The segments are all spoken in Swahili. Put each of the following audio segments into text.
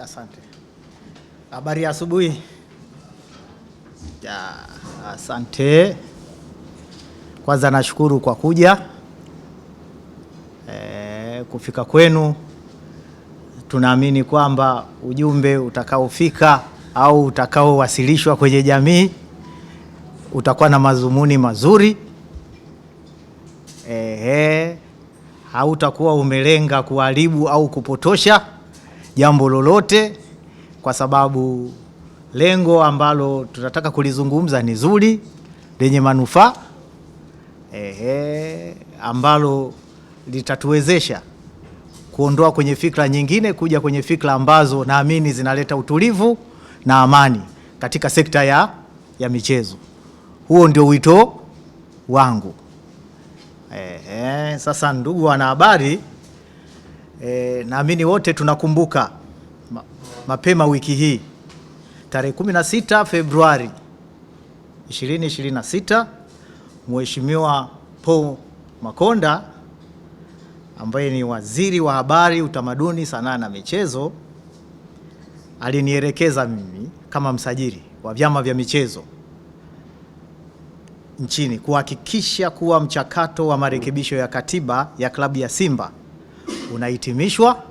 Asante. Habari ya asubuhi. Asante. Kwanza nashukuru kwa kuja. Kufika kwenu, tunaamini kwamba ujumbe utakaofika au utakaowasilishwa kwenye jamii utakuwa na madhumuni mazuri. Hautakuwa umelenga kuharibu au kupotosha jambo lolote, kwa sababu lengo ambalo tunataka kulizungumza ni zuri, lenye manufaa, ambalo litatuwezesha kuondoa kwenye fikra nyingine kuja kwenye fikra ambazo naamini zinaleta utulivu na amani katika sekta ya michezo. Huo ndio wito wangu. Sasa ndugu wanahabari, naamini wote tunakumbuka mapema wiki hii tarehe 16 Februari 2026, Mheshimiwa Paul Makonda ambaye ni Waziri wa Habari, Utamaduni, Sanaa na Michezo alinielekeza mimi kama msajili wa vyama vya michezo nchini kuhakikisha kuwa mchakato wa marekebisho ya katiba ya klabu ya Simba unahitimishwa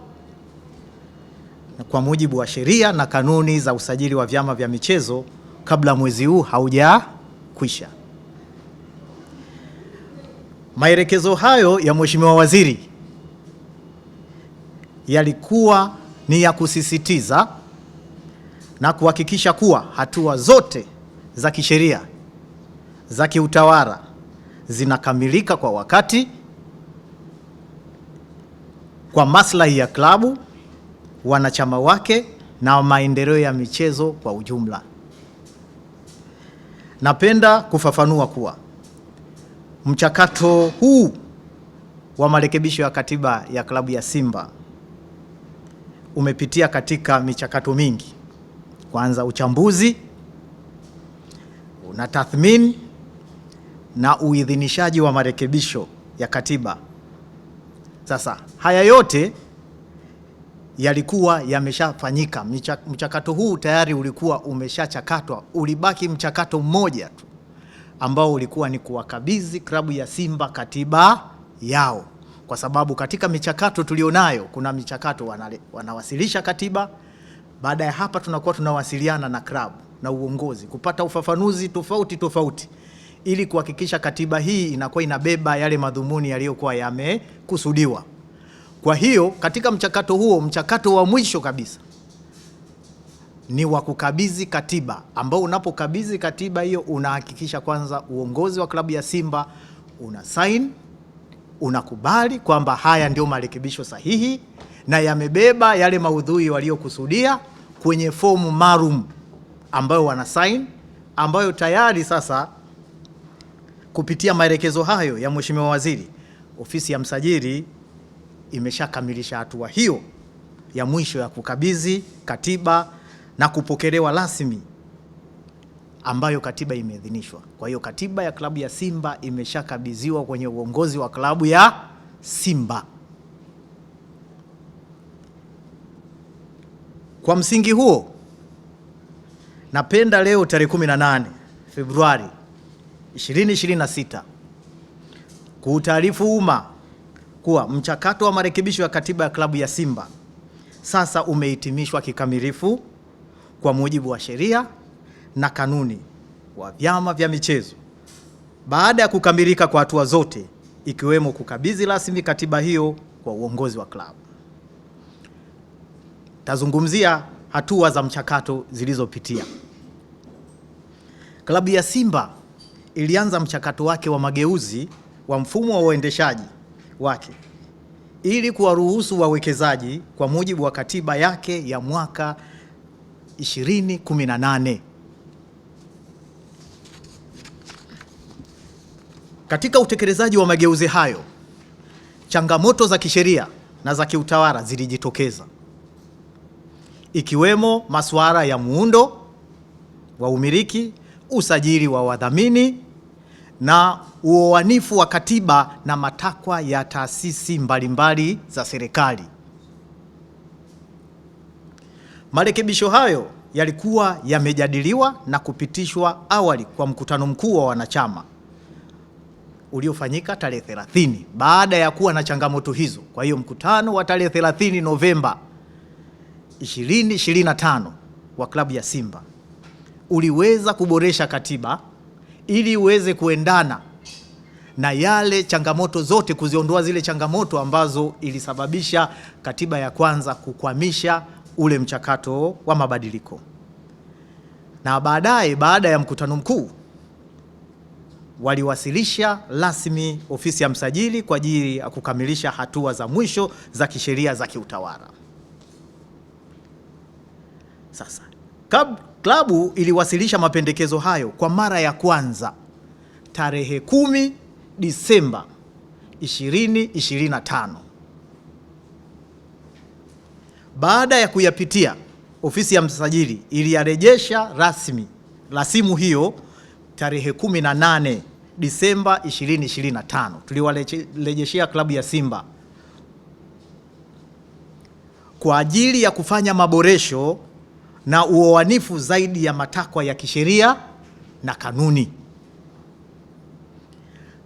kwa mujibu wa sheria na kanuni za usajili wa vyama vya michezo kabla mwezi huu haujakwisha. Maelekezo hayo ya Mheshimiwa Waziri yalikuwa ni ya kusisitiza na kuhakikisha kuwa hatua zote za kisheria za kiutawala zinakamilika kwa wakati kwa maslahi ya klabu, wanachama wake na maendeleo ya michezo kwa ujumla. Napenda kufafanua kuwa mchakato huu wa marekebisho ya katiba ya klabu ya Simba umepitia katika michakato mingi. Kwanza uchambuzi, una tathmini na uidhinishaji wa marekebisho ya katiba. Sasa haya yote yalikuwa yameshafanyika. Mchakato huu tayari ulikuwa umeshachakatwa. Ulibaki mchakato mmoja tu ambao ulikuwa ni kuwakabidhi klabu ya Simba katiba yao, kwa sababu katika michakato tulionayo kuna michakato wanawasilisha katiba. Baada ya hapa tunakuwa tunawasiliana na klabu na uongozi kupata ufafanuzi tofauti ili kuhakikisha katiba hii inakuwa inabeba yale madhumuni yaliyokuwa yamekusudiwa. Kwa hiyo katika mchakato huo, mchakato wa mwisho kabisa ni wa kukabidhi katiba, ambao unapokabidhi katiba hiyo unahakikisha kwanza uongozi wa klabu ya Simba una sign, unakubali kwamba haya ndio marekebisho sahihi na yamebeba yale maudhui waliokusudia kwenye fomu maalum ambayo wana sign, ambayo tayari sasa kupitia maelekezo hayo ya Mheshimiwa Waziri, ofisi ya msajili imeshakamilisha hatua hiyo ya mwisho ya kukabidhi katiba na kupokelewa rasmi, ambayo katiba imeidhinishwa. Kwa hiyo katiba ya klabu ya Simba imeshakabidhiwa kwenye uongozi wa klabu ya Simba. Kwa msingi huo, napenda leo tarehe 18 Februari 2026 kuutaarifu umma kuwa mchakato wa marekebisho ya katiba ya klabu ya Simba sasa umehitimishwa kikamilifu kwa mujibu wa sheria na kanuni wa vyama vya michezo, baada ya kukamilika kwa hatua zote, ikiwemo kukabidhi rasmi katiba hiyo kwa uongozi wa klabu. Tazungumzia hatua za mchakato zilizopitia. Klabu ya Simba ilianza mchakato wake wa mageuzi wa mfumo wa uendeshaji wake ili kuwaruhusu wawekezaji kwa mujibu wa katiba yake ya mwaka 2018. Katika utekelezaji wa mageuzi hayo, changamoto za kisheria na za kiutawala zilijitokeza, ikiwemo masuala ya muundo wa umiliki, usajili wa wadhamini na uoanifu wa katiba na matakwa ya taasisi mbalimbali za serikali. Marekebisho hayo yalikuwa yamejadiliwa na kupitishwa awali kwa mkutano mkuu wa wanachama uliofanyika tarehe 30 baada ya kuwa na changamoto hizo. Kwa hiyo mkutano wa tarehe 30 Novemba 2025 wa klabu ya Simba uliweza kuboresha katiba ili iweze kuendana na yale changamoto zote, kuziondoa zile changamoto ambazo ilisababisha katiba ya kwanza kukwamisha ule mchakato wa mabadiliko. Na baadaye, baada ya mkutano mkuu, waliwasilisha rasmi ofisi ya msajili kwa ajili ya kukamilisha hatua za mwisho za kisheria za kiutawala. Sasa klabu iliwasilisha mapendekezo hayo kwa mara ya kwanza tarehe 10 Disemba 2025. Baada ya kuyapitia, ofisi ya msajili iliyarejesha rasmi rasimu hiyo tarehe 18 Disemba 2025. Tuliwarejeshea klabu ya Simba kwa ajili ya kufanya maboresho na uoanifu zaidi ya matakwa ya kisheria na kanuni.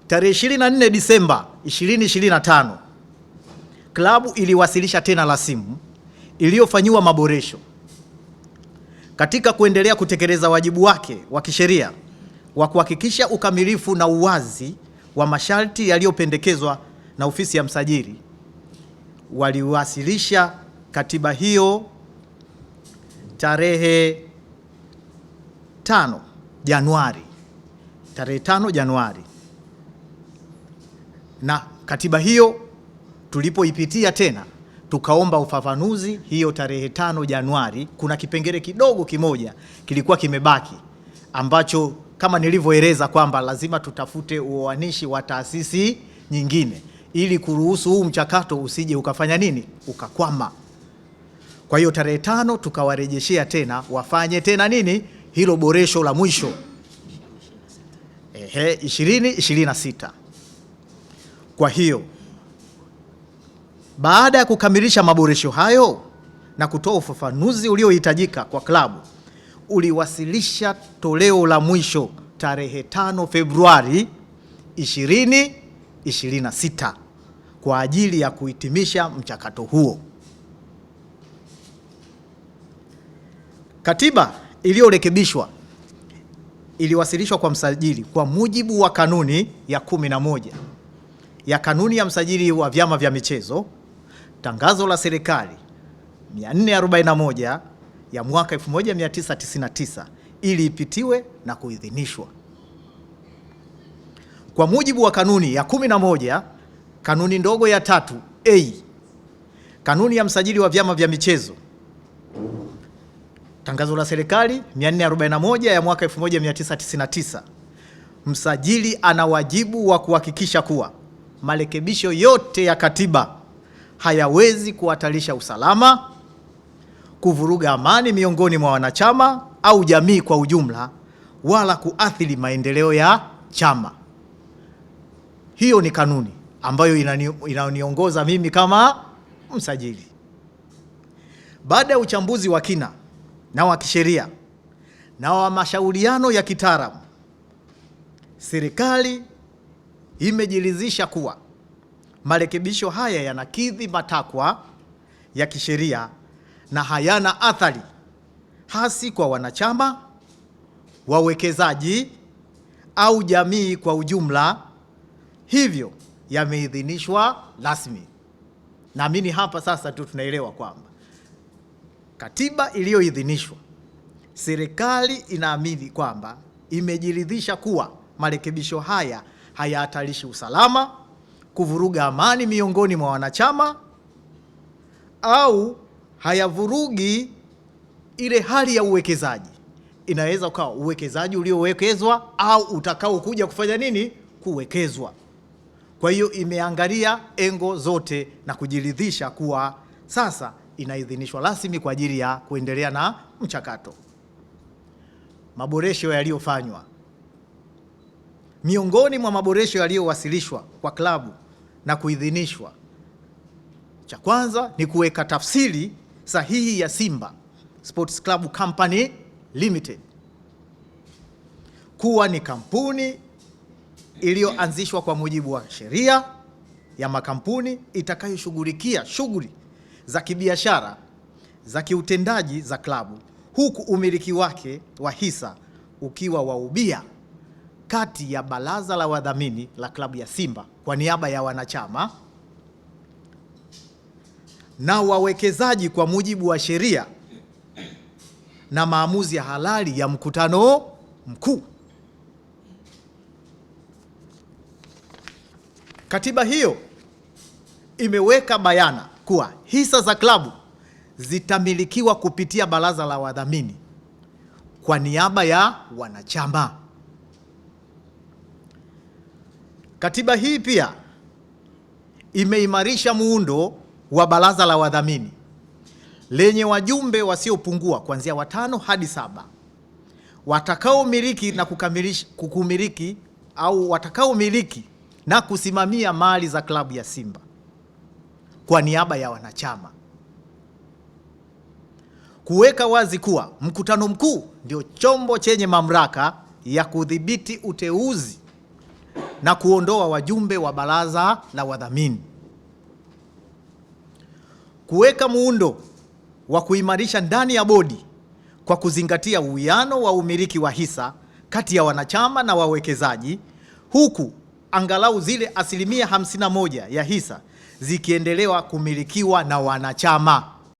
Tarehe 24 Disemba 2025, klabu iliwasilisha tena rasimu iliyofanyiwa maboresho katika kuendelea kutekeleza wajibu wake wa kisheria wa kuhakikisha ukamilifu na uwazi wa masharti yaliyopendekezwa na ofisi ya msajili. Waliwasilisha katiba hiyo tarehe 5 Januari. Na katiba hiyo tulipoipitia tena tukaomba ufafanuzi hiyo tarehe 5 Januari. Kuna kipengele kidogo kimoja kilikuwa kimebaki ambacho kama nilivyoeleza kwamba lazima tutafute uoanishi wa taasisi nyingine ili kuruhusu huu mchakato usije ukafanya nini, ukakwama. Kwa hiyo tarehe 5 tukawarejeshea tena wafanye tena nini, hilo boresho la mwisho 2026. Kwa hiyo baada ya kukamilisha maboresho hayo na kutoa ufafanuzi uliohitajika kwa klabu, uliwasilisha toleo la mwisho tarehe 5 Februari 2026 kwa ajili ya kuhitimisha mchakato huo. Katiba iliyorekebishwa iliwasilishwa kwa msajili kwa mujibu wa kanuni ya 11 ya kanuni ya msajili wa vyama vya michezo, tangazo la serikali 441 ya mwaka 1999 ili ipitiwe na kuidhinishwa. Kwa mujibu wa kanuni ya 11 kanuni ndogo ya 3A kanuni ya msajili wa vyama vya michezo, tangazo la serikali 441 ya mwaka 1999, msajili ana wajibu wa kuhakikisha kuwa marekebisho yote ya katiba hayawezi kuhatarisha usalama, kuvuruga amani miongoni mwa wanachama au jamii kwa ujumla, wala kuathiri maendeleo ya chama. Hiyo ni kanuni ambayo inaniongoza mimi kama msajili. Baada ya uchambuzi wa kina na wa kisheria na wa mashauriano ya kitaalamu, serikali imejiridhisha kuwa marekebisho haya yanakidhi matakwa ya kisheria na hayana athari hasi kwa wanachama, wawekezaji au jamii kwa ujumla, hivyo yameidhinishwa rasmi. Naamini hapa sasa tu tunaelewa kwamba katiba iliyoidhinishwa, serikali inaamini kwamba imejiridhisha kuwa marekebisho haya hayahatarishi usalama, kuvuruga amani miongoni mwa wanachama au hayavurugi ile hali ya uwekezaji. Inaweza ukawa uwekezaji uliowekezwa au utakao kuja kufanya nini, kuwekezwa. Kwa hiyo imeangalia engo zote na kujiridhisha kuwa sasa inaidhinishwa rasmi kwa ajili ya kuendelea na mchakato. Maboresho yaliyofanywa. Miongoni mwa maboresho yaliyowasilishwa kwa klabu na kuidhinishwa, cha kwanza ni kuweka tafsiri sahihi ya Simba Sports Club Company Limited kuwa ni kampuni iliyoanzishwa kwa mujibu wa sheria ya makampuni itakayoshughulikia shughuli za kibiashara za kiutendaji za klabu, huku umiliki wake wa hisa ukiwa wa ubia kati ya baraza la wadhamini la klabu ya Simba kwa niaba ya wanachama na wawekezaji kwa mujibu wa sheria na maamuzi ya halali ya mkutano mkuu. Katiba hiyo imeweka bayana kuwa hisa za klabu zitamilikiwa kupitia baraza la wadhamini kwa niaba ya wanachama. Katiba hii pia imeimarisha muundo wa baraza la wadhamini lenye wajumbe wasiopungua kuanzia 5 hadi 7 watakaomiliki na kukumiliki au watakaomiliki na kusimamia mali za klabu ya Simba kwa niaba ya wanachama. Kuweka wazi kuwa mkutano mkuu ndio chombo chenye mamlaka ya kudhibiti uteuzi na kuondoa wajumbe wa baraza la wadhamini. Kuweka muundo wa kuimarisha ndani ya bodi kwa kuzingatia uwiano wa umiliki wa hisa kati ya wanachama na wawekezaji, huku angalau zile 51% ya hisa zikiendelewa kumilikiwa na wanachama.